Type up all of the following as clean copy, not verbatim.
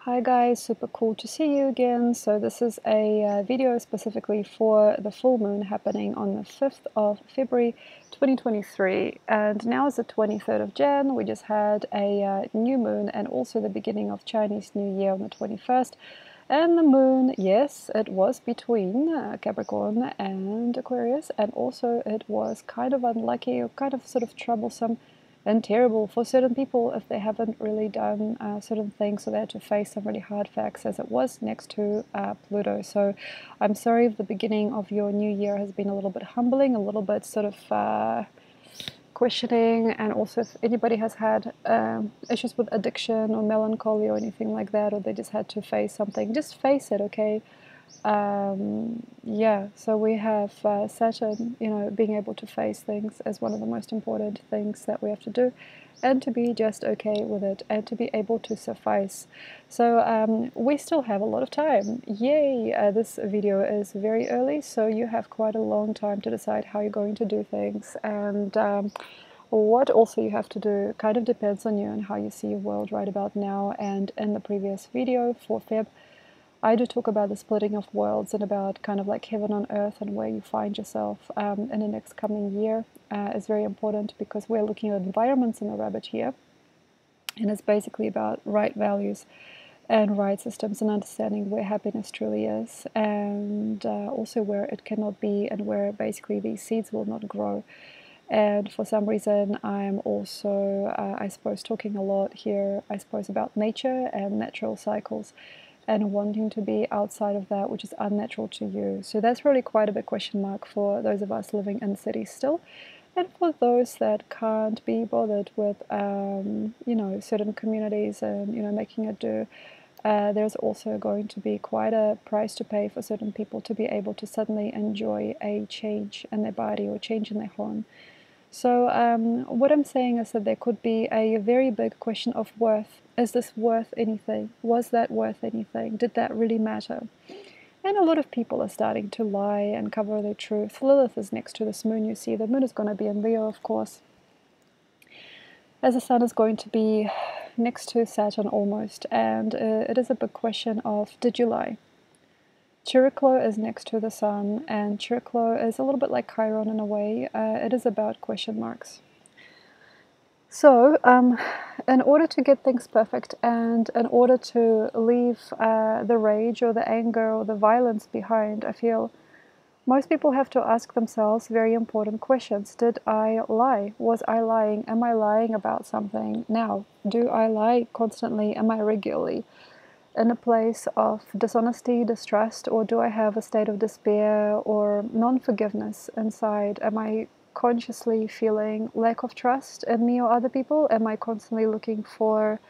Hi guys, super cool to see you again. So this is a video specifically for the full moon happening on the 5th of February 2023, and now is the 23rd of Jan. We just had a new moon and also the beginning of Chinese New Year on the 21st. And the moon, yes, it was between Capricorn and Aquarius, and also it was kind of unlucky or kind of sort of troublesome and terrible for certain people if they haven't really done certain things, so they had to face some really hard facts as it was next to Pluto. So I'm sorry if the beginning of your new year has been a little bit humbling, a little bit sort of questioning, and also if anybody has had issues with addiction or melancholy or anything like that, or they just had to face something, just face it, okay? Yeah, so we have Saturn, being able to face things as one of the most important things that we have to do, and to be just okay with it, and to be able to suffice. So we still have a lot of time. Yay! This video is very early, so you have quite a long time to decide how you're going to do things, and what also you have to do kind of depends on you and how you see your world right about now. And in the previous video for Feb, I do talk about the splitting of worlds and about kind of like heaven on earth and where you find yourself in the next coming year is very important, because we're looking at environments in the rabbit here, and it's basically about right values and right systems and understanding where happiness truly is, and also where it cannot be, and where basically these seeds will not grow. And for some reason I'm also, I suppose, talking a lot here, I suppose, about nature and natural cycles, and wanting to be outside of that which is unnatural to you. So that's really quite a big question mark for those of us living in cities still, and for those that can't be bothered with certain communities and making it do. There's also going to be quite a price to pay for certain people to be able to suddenly enjoy a change in their body or change in their home. So what I'm saying is that there could be a very big question of worth. Is this worth anything? Was that worth anything? Did that really matter? And a lot of people are starting to lie and cover their truth. Lilith is next to this moon, you see. The moon is going to be in Leo, of course, as the sun is going to be next to Saturn almost. And it is a big question of, did you lie? Chiriclo is next to the sun, and Chiriclo is a little bit like Chiron in a way. It is about question marks. So, in order to get things perfect, and in order to leave the rage or the anger or the violence behind, I feel most people have to ask themselves very important questions. Did I lie? Was I lying? Am I lying about something now? Do I lie constantly? Am I regularly in a place of dishonesty, distrust, or do I have a state of despair or non-forgiveness inside? Am I consciously feeling lack of trust in me or other people? Am I constantly looking for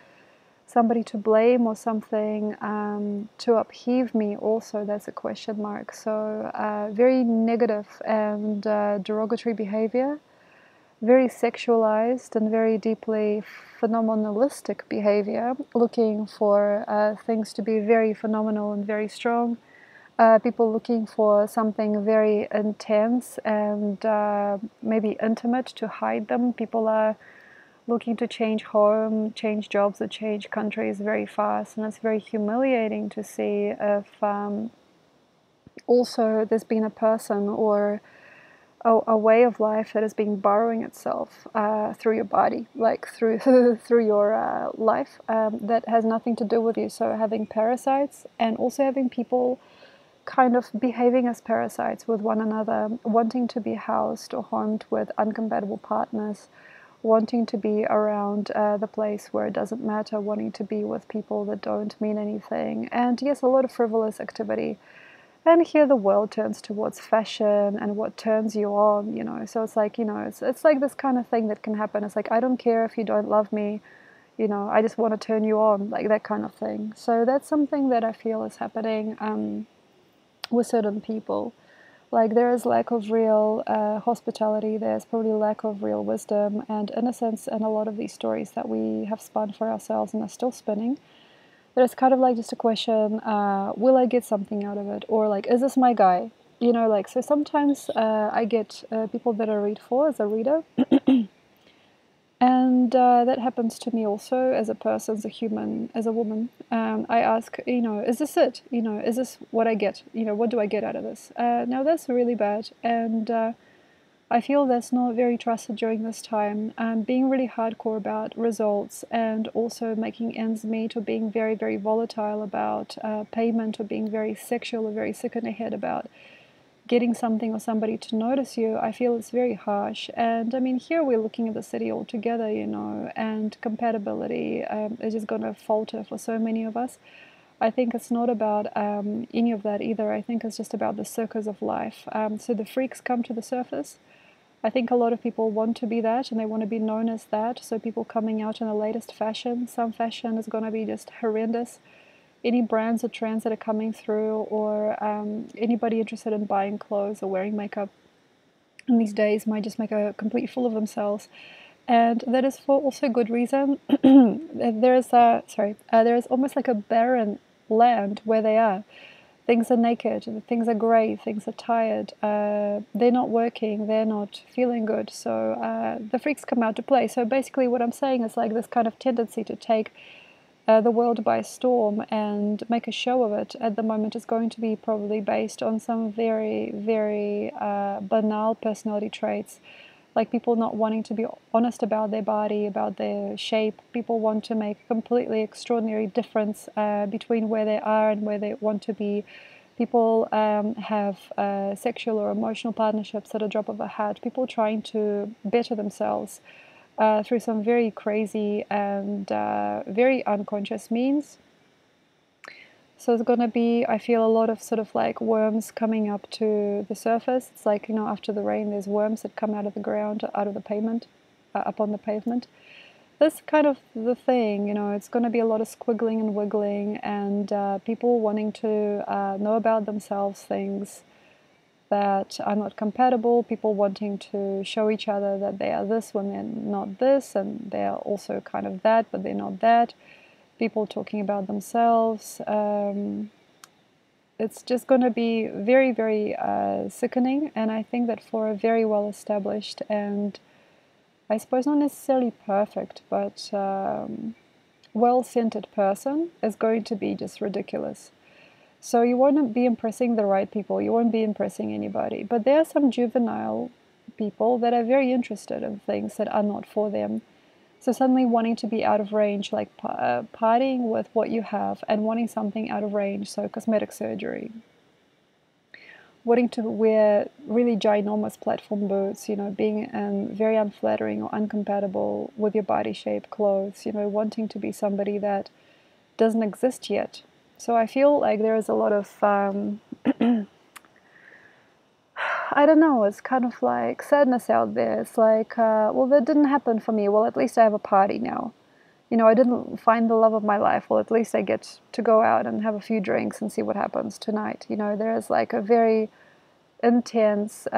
somebody to blame or something to upheave me? Also, that's a question mark. So very negative and derogatory behavior, very sexualized and very deeply phenomenalistic behavior, looking for things to be very phenomenal and very strong. People looking for something very intense and maybe intimate to hide them. People are looking to change home, change jobs, or change countries very fast, and it's very humiliating to see if also there's been a person or a way of life that has been borrowing itself through your body, like through through your life, that has nothing to do with you. So having parasites, and also having people kind of behaving as parasites with one another, wanting to be housed or homed with incompatible partners, wanting to be around the place where it doesn't matter, wanting to be with people that don't mean anything, and yes, a lot of frivolous activity. And here the world turns towards fashion and what turns you on, so it's like, it's like this kind of thing that can happen. It's like, I don't care if you don't love me, I just want to turn you on, like that kind of thing. So that's something that I feel is happening with certain people. Like, there is lack of real hospitality, there's probably lack of real wisdom and innocence in a lot of these stories that we have spun for ourselves and are still spinning. There's kind of like just a question, will I get something out of it? Or like, is this my guy? So sometimes I get people that I read for as a reader And that happens to me also as a person, as a human, as a woman. I ask, is this it? Is this what I get? What do I get out of this? Now that's really bad, and I feel that's not very trusted during this time. Being really hardcore about results and also making ends meet, or being very, very volatile about payment, or being very sexual or very sick in the head about getting something or somebody to notice you, I feel it's very harsh. And I mean, here we're looking at the city altogether, and compatibility is just going to falter for so many of us. I think it's not about any of that either. I think it's just about the circus of life. So the freaks come to the surface. I think a lot of people want to be that, and they want to be known as that. So people coming out in the latest fashion. Some fashion is going to be just horrendous. Any brands or trends that are coming through, or anybody interested in buying clothes or wearing makeup in these days might just make a complete fool of themselves. And that is for also good reason. There is almost like a barren land where they are. Things are naked, things are grey, things are tired, they're not working, they're not feeling good, so the freaks come out to play. So basically what I'm saying is like this kind of tendency to take the world by storm and make a show of it at the moment is going to be probably based on some very, very banal personality traits, like people not wanting to be honest about their body, about their shape. People want to make a completely extraordinary difference between where they are and where they want to be. People have sexual or emotional partnerships at a drop of a hat. People trying to better themselves through some very crazy and very unconscious means. So it's going to be, I feel, a lot of sort of like worms coming up to the surface. It's like, after the rain, there's worms that come out of the ground, out of the pavement, up on the pavement. That's kind of the thing, it's going to be a lot of squiggling and wiggling, and people wanting to know about themselves things that are not compatible, people wanting to show each other that they are this when they're not this, and they are also kind of that, but they're not that. People talking about themselves. It's just going to be very, very sickening, and I think that for a very well-established and I suppose not necessarily perfect, but well-centered person is going to be just ridiculous. So you won't be impressing the right people, you won't be impressing anybody. But there are some juvenile people that are very interested in things that are not for them. So suddenly wanting to be out of range, like partying with what you have and wanting something out of range, so cosmetic surgery. Wanting to wear really ginormous platform boots, being very unflattering or incompatible with your body shape clothes, wanting to be somebody that doesn't exist yet. So I feel like there is a lot of, I don't know, it's kind of like sadness out there. It's like, well, that didn't happen for me. Well, at least I have a party now. I didn't find the love of my life. Well, at least I get to go out and have a few drinks and see what happens tonight. There is like a very intense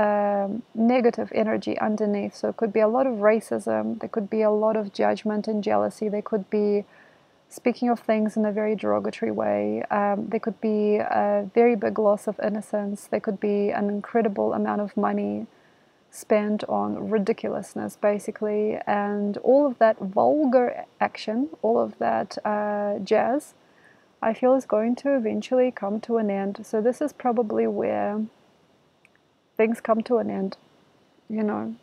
negative energy underneath. So it could be a lot of racism. There could be a lot of judgment and jealousy. There could be speaking of things in a very derogatory way. There could be a very big loss of innocence. There could be an incredible amount of money spent on ridiculousness, basically. And all of that vulgar action, all of that jazz, I feel is going to eventually come to an end. So this is probably where things come to an end,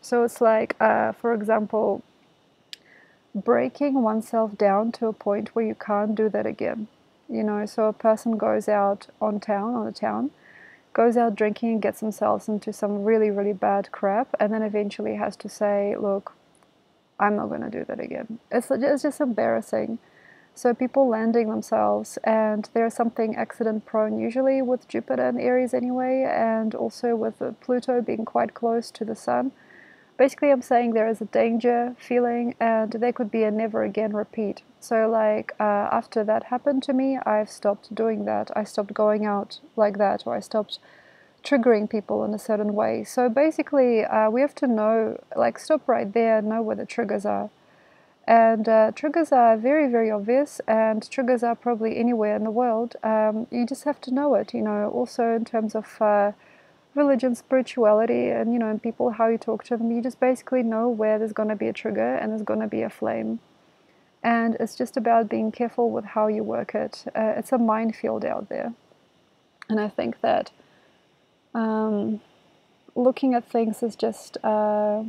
So it's like, for example, breaking oneself down to a point where you can't do that again. So a person goes out on the town, goes out drinking and gets themselves into some really, really bad crap, and then eventually has to say, look, I'm not going to do that again. It's just embarrassing. So people landing themselves, and there's something accident prone usually with Jupiter and Aries anyway, and also with Pluto being quite close to the Sun. Basically, I'm saying there is a danger feeling, and there could be a never again repeat. So like after that happened to me, I've stopped doing that. I stopped going out like that, or I stopped triggering people in a certain way. So basically, we have to know, like stop right there, know where the triggers are. And triggers are very, very obvious, and triggers are probably anywhere in the world. You just have to know it, also in terms of religion, spirituality, and and people, how you talk to them, you just basically know where there's going to be a trigger and there's going to be a flame. And it's just about being careful with how you work it. It's a minefield out there. And I think that um, looking at things as just a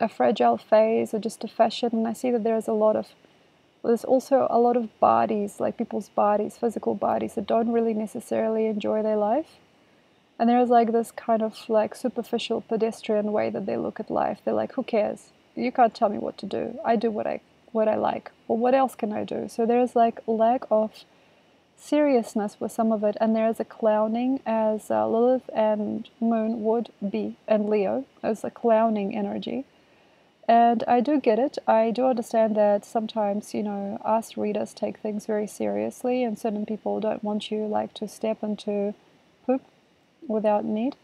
fragile phase or just a fashion, and I see that there's also a lot of bodies, like people's bodies, physical bodies, that don't really necessarily enjoy their life. And there's like this kind of like superficial pedestrian way that they look at life. They're like, who cares? You can't tell me what to do. I do what I like. Well, what else can I do? So there's like lack of seriousness with some of it, and there is a clowning, as Lilith and Moon would be, and Leo, as a clowning energy. And I do get it. I do understand that sometimes, us readers take things very seriously, and certain people don't want you like to step into poop without need.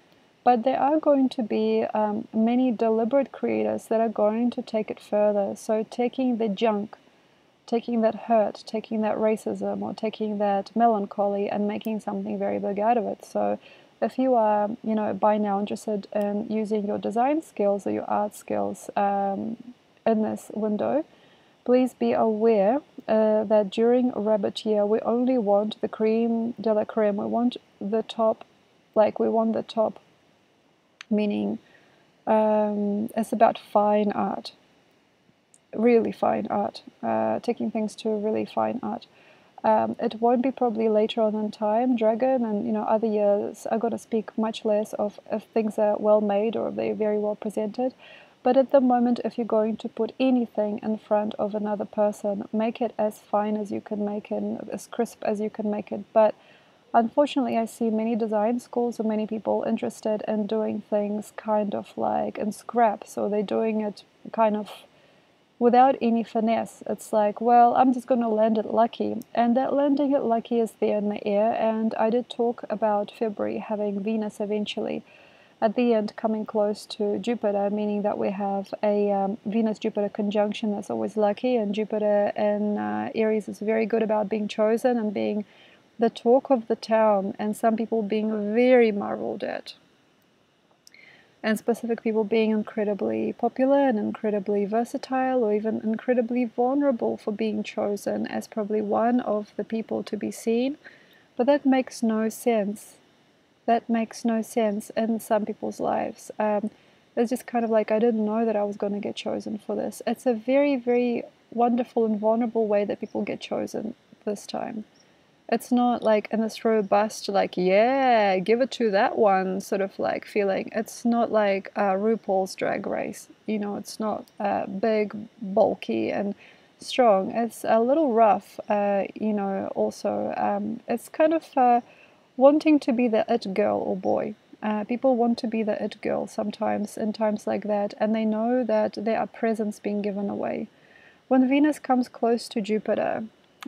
But there are going to be many deliberate creators that are going to take it further. So taking the junk, taking that hurt, taking that racism, or taking that melancholy and making something very big out of it. So if you are, by now interested in using your design skills or your art skills in this window, please be aware that during Rabbit Year, we only want the creme de la creme. We want the top, meaning it's about fine art, really fine art, taking things to really fine art. It won't be probably later on in time. Dragon and other years are going to speak much less of if things are well made or if they're very well presented. But at the moment, if you're going to put anything in front of another person, make it as fine as you can make it, as crisp as you can make it. But unfortunately, I see many design schools or many people interested in doing things kind of like in scrap. So they're doing it kind of without any finesse. It's like, well, I'm just going to land it lucky. And that landing it lucky is there in the air. And I did talk about February having Venus eventually at the end coming close to Jupiter, meaning that we have a Venus-Jupiter conjunction that's always lucky. And Jupiter in Aries is very good about being chosen and being the talk of the town, and some people being very marveled at. And specific people being incredibly popular and incredibly versatile, or even incredibly vulnerable for being chosen as probably one of the people to be seen. But that makes no sense. That makes no sense in some people's lives. It's just kind of like, I didn't know that I was going to get chosen for this. It's a very, very wonderful and vulnerable way that people get chosen this time. It's not like in this robust, like, yeah, give it to that one sort of like feeling. It's not like RuPaul's Drag Race. It's not big, bulky, and strong. It's a little rough, also. It's kind of wanting to be the it girl or boy. People want to be the it girl sometimes in times like that, and they know that there are presents being given away. When Venus comes close to Jupiter,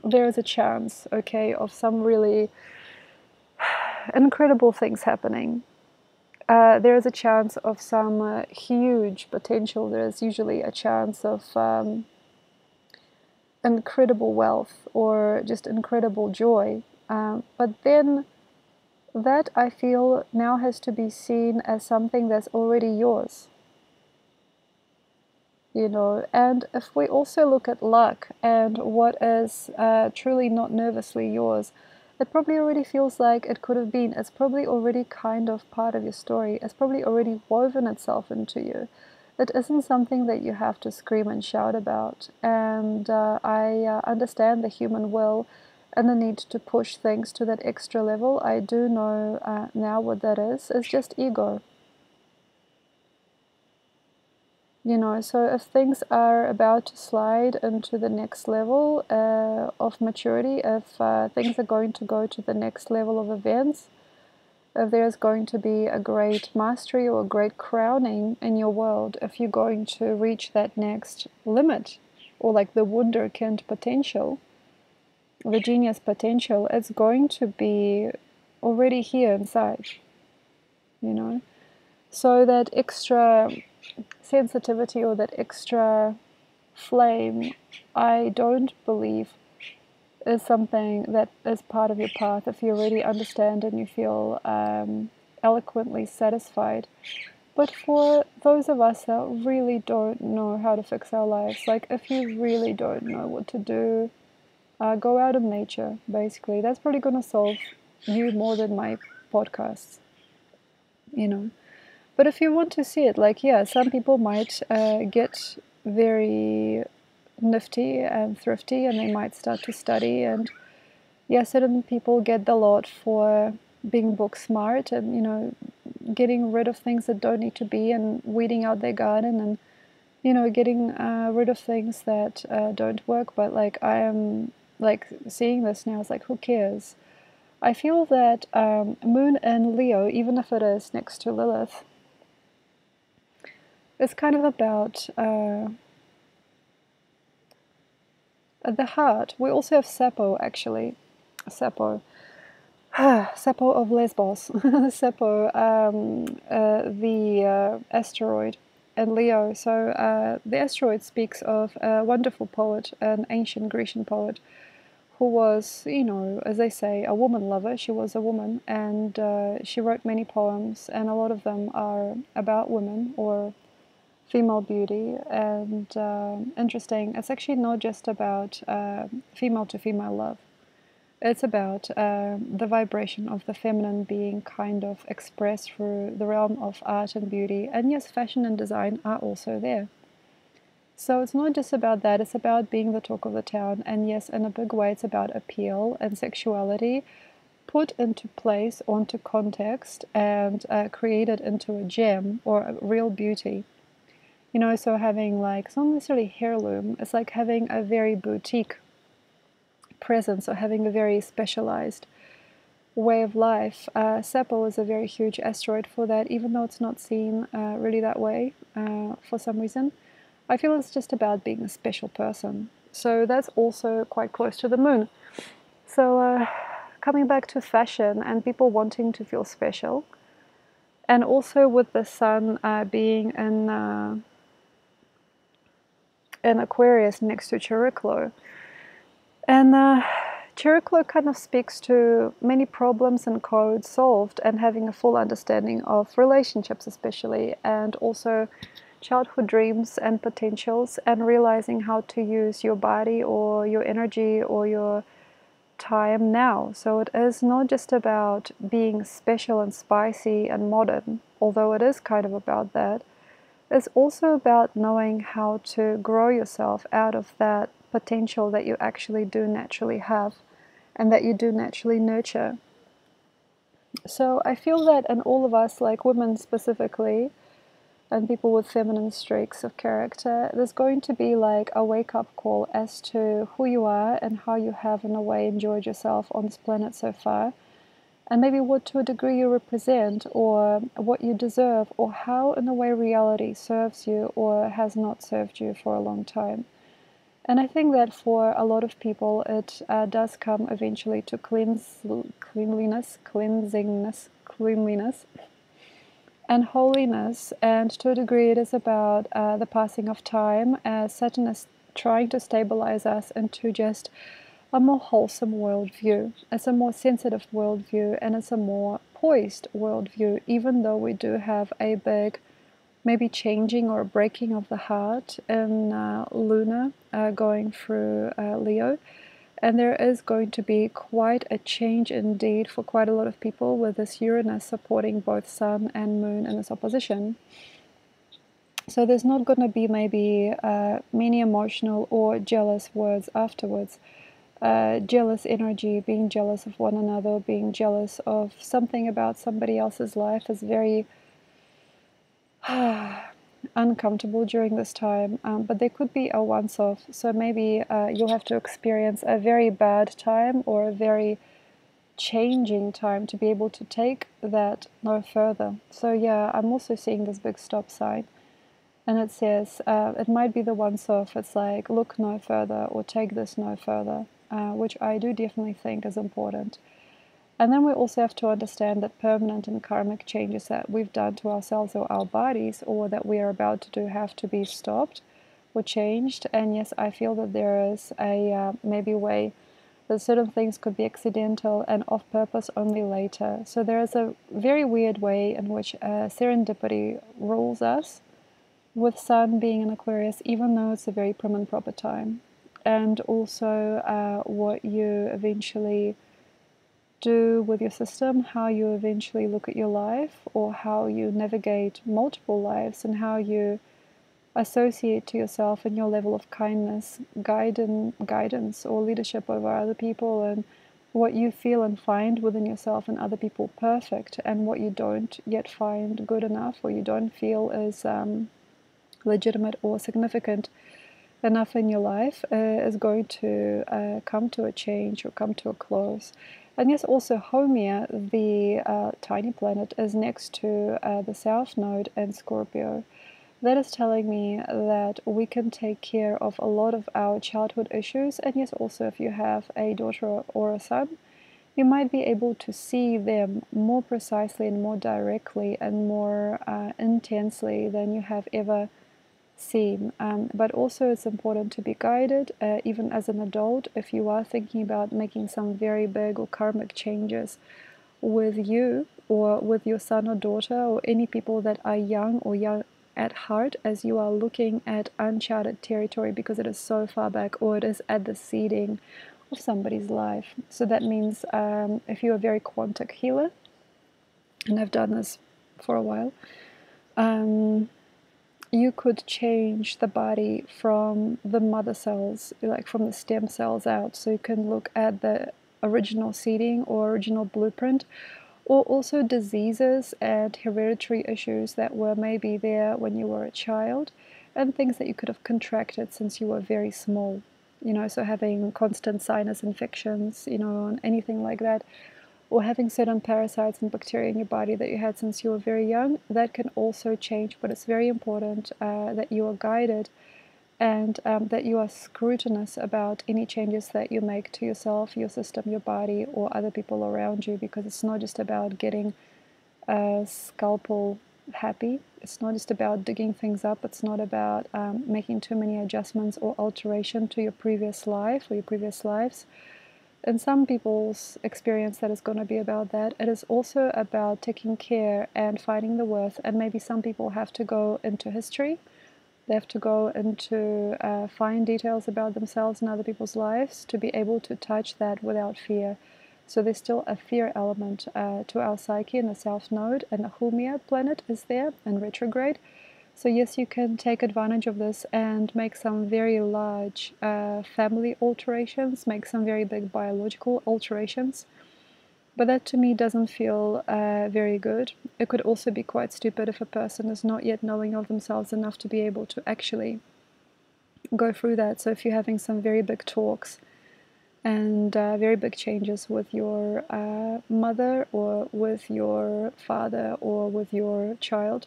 there is a chance, okay, of some really incredible things happening. There is a chance of some huge potential. There is usually a chance of incredible wealth or just incredible joy. But then that, I feel, now has to be seen as something that's already yours. And if we also look at luck and what is truly not nervously yours, it probably already feels like it could have been. It's probably already kind of part of your story. It's probably already woven itself into you. It isn't something that you have to scream and shout about. And I understand the human will and the need to push things to that extra level. I do know now what that is. It's just ego. So if things are about to slide into the next level of maturity, if things are going to go to the next level of events, if there's going to be a great mastery or a great crowning in your world, if you're going to reach that next limit, or like the wunderkind potential, the genius potential, it's going to be already here inside, So that extra sensitivity or that extra flame, I don't believe is something that is part of your path if you already understand and you feel eloquently satisfied. But for those of us that really don't know how to fix our lives, like if you really don't know what to do, go out in nature, basically. That's probably going to solve you more than my podcasts, you know. But if you want to see it, like, yeah, some people might get very nifty and thrifty and they might start to study. And yeah, certain people get the lot for being book smart and, you know, getting rid of things that don't need to be and weeding out their garden and, you know, getting rid of things that don't work. But like, I am like seeing this now, it's like, who cares? I feel that Moon in Leo, even if it is next to Lilith, is kind of about the heart. We also have Seppo, actually. Seppo. Seppo of Lesbos. Seppo, the asteroid, and Leo. So the asteroid speaks of a wonderful poet, an ancient Grecian poet, who was, you know, as they say, a woman lover. She was a woman, and she wrote many poems, and a lot of them are about women or female beauty. And interesting, it's actually not just about female to female love. It's about the vibration of the feminine being kind of expressed through the realm of art and beauty. And yes, fashion and design are also there. So it's not just about that, it's about being the talk of the town. And yes, in a big way, it's about appeal and sexuality put into place, onto context, and created into a gem or a real beauty. You know, so having like, it's not necessarily heirloom, it's like having a very boutique presence or having a very specialized way of life. Seppo is a very huge asteroid for that, even though it's not seen really that way for some reason. I feel it's just about being a special person. So that's also quite close to the moon. So coming back to fashion and people wanting to feel special, and also with the sun being in Aquarius next to Chariklo. And Chariklo kind of speaks to many problems and codes solved and having a full understanding of relationships especially, and also childhood dreams and potentials, and realizing how to use your body or your energy or your time now. So it is not just about being special and spicy and modern, although it is kind of about that. It's also about knowing how to grow yourself out of that potential that you actually do naturally have and that you do naturally nurture. So I feel that in all of us, like women specifically, and people with feminine streaks of character, there's going to be like a wake-up call as to who you are and how you have in a way enjoyed yourself on this planet so far, and maybe what to a degree you represent or what you deserve, or how in a way reality serves you or has not served you for a long time. And I think that for a lot of people it does come eventually to cleanliness, and holiness, and to a degree it is about the passing of time, as Saturn is trying to stabilize us into just a more wholesome worldview. It's a more sensitive worldview, and it's a more poised worldview, even though we do have a big maybe changing or breaking of the heart in Luna going through Leo. And there is going to be quite a change indeed for quite a lot of people with this Uranus supporting both Sun and Moon in this opposition. So there's not going to be maybe many emotional or jealous words afterwards. Jealous energy, being jealous of one another, being jealous of something about somebody else's life is very uncomfortable during this time, but there could be a once-off. So maybe you'll have to experience a very bad time or a very changing time to be able to take that no further. So yeah, I'm also seeing this big stop sign, and it says it might be the once-off. It's like look no further or take this no further, which I do definitely think is important. And then we also have to understand that permanent and karmic changes that we've done to ourselves or our bodies, or that we are about to do, have to be stopped or changed. And yes, I feel that there is a maybe way that certain things could be accidental and off purpose only later. So there is a very weird way in which serendipity rules us, with Sun being in Aquarius, even though it's a very prim and proper time. And also what you eventually do with your system, how you eventually look at your life, or how you navigate multiple lives, and how you associate to yourself and your level of kindness, guidance or leadership over other people, and what you feel and find within yourself and other people perfect, and what you don't yet find good enough, or you don't feel is legitimate or significant enough in your life, is going to come to a change or come to a close. And yes, also Haumea, the tiny planet, is next to the South Node in Scorpio. That is telling me that we can take care of a lot of our childhood issues. And yes, also if you have a daughter or a son, you might be able to see them more precisely and more directly and more intensely than you have ever seen. But also it's important to be guided, even as an adult, if you are thinking about making some very big or karmic changes with you or with your son or daughter or any people that are young or young at heart, as you are looking at uncharted territory because it is so far back, or it is at the seeding of somebody's life. So that means if you're a very quantic healer, and I've done this for a while, you could change the body from the mother cells, like from the stem cells out. So you can look at the original seeding or original blueprint, or also diseases and hereditary issues that were maybe there when you were a child, and things that you could have contracted since you were very small. So having constant sinus infections, and anything like that, or having certain parasites and bacteria in your body that you had since you were very young, that can also change. But it's very important that you are guided and that you are scrutinous about any changes that you make to yourself, your system, your body, or other people around you, because it's not just about getting a scalpel happy. It's not just about digging things up. It's not about making too many adjustments or alteration to your previous life or your previous lives. In some people's experience, that is going to be about that. It is also about taking care and finding the worth. And maybe some people have to go into history. They have to go into find details about themselves and other people's lives to be able to touch that without fear. So there's still a fear element to our psyche in the South Node, and the Haumea planet is there in retrograde. So yes, you can take advantage of this and make some very large family alterations, make some very big biological alterations. But that to me doesn't feel very good. It could also be quite stupid if a person is not yet knowing of themselves enough to be able to actually go through that. So if you're having some very big talks and very big changes with your mother or with your father or with your child,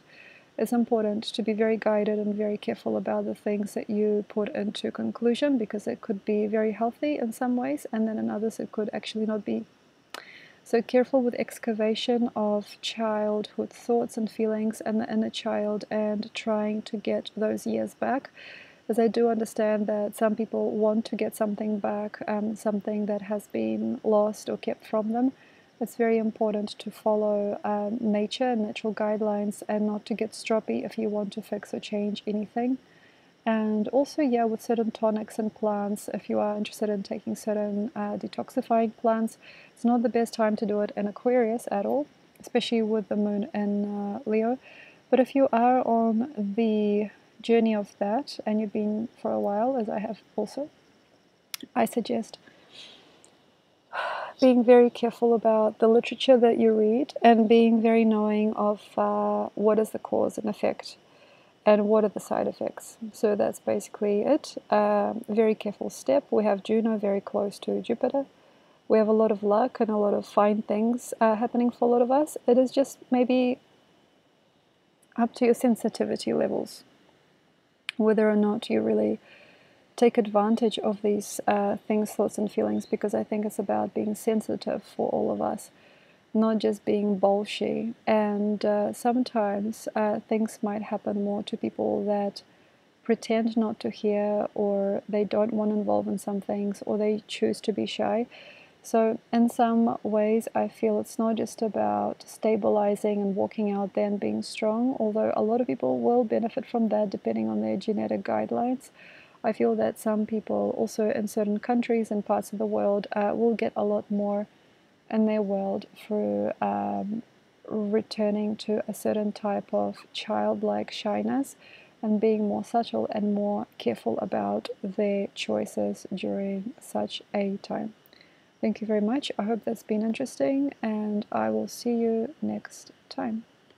it's important to be very guided and very careful about the things that you put into conclusion, because it could be very healthy in some ways, and then in others it could actually not be. So careful with excavation of childhood thoughts and feelings and the inner child, and trying to get those years back, as I do understand that some people want to get something back, something that has been lost or kept from them. It's very important to follow nature and natural guidelines, and not to get stroppy if you want to fix or change anything. And also, yeah, with certain tonics and plants, if you are interested in taking certain detoxifying plants, it's not the best time to do it in Aquarius at all, especially with the moon in Leo. But if you are on the journey of that, and you've been for a while, as I have also, I suggest being very careful about the literature that you read, and being very knowing of what is the cause and effect and what are the side effects. So that's basically it. Very careful step. We have Juno very close to Jupiter. We have a lot of luck and a lot of fine things happening for a lot of us. It is just maybe up to your sensitivity levels, whether or not you really take advantage of these things, thoughts and feelings, because I think it's about being sensitive for all of us, not just being bolshy. And sometimes things might happen more to people that pretend not to hear, or they don't want to involve in some things, or they choose to be shy. So in some ways, I feel it's not just about stabilizing and walking out there and being strong, although a lot of people will benefit from that depending on their genetic guidelines. I feel that some people also in certain countries and parts of the world will get a lot more in their world through returning to a certain type of childlike shyness and being more subtle and more careful about their choices during such a time. Thank you very much. I hope that's been interesting, and I will see you next time.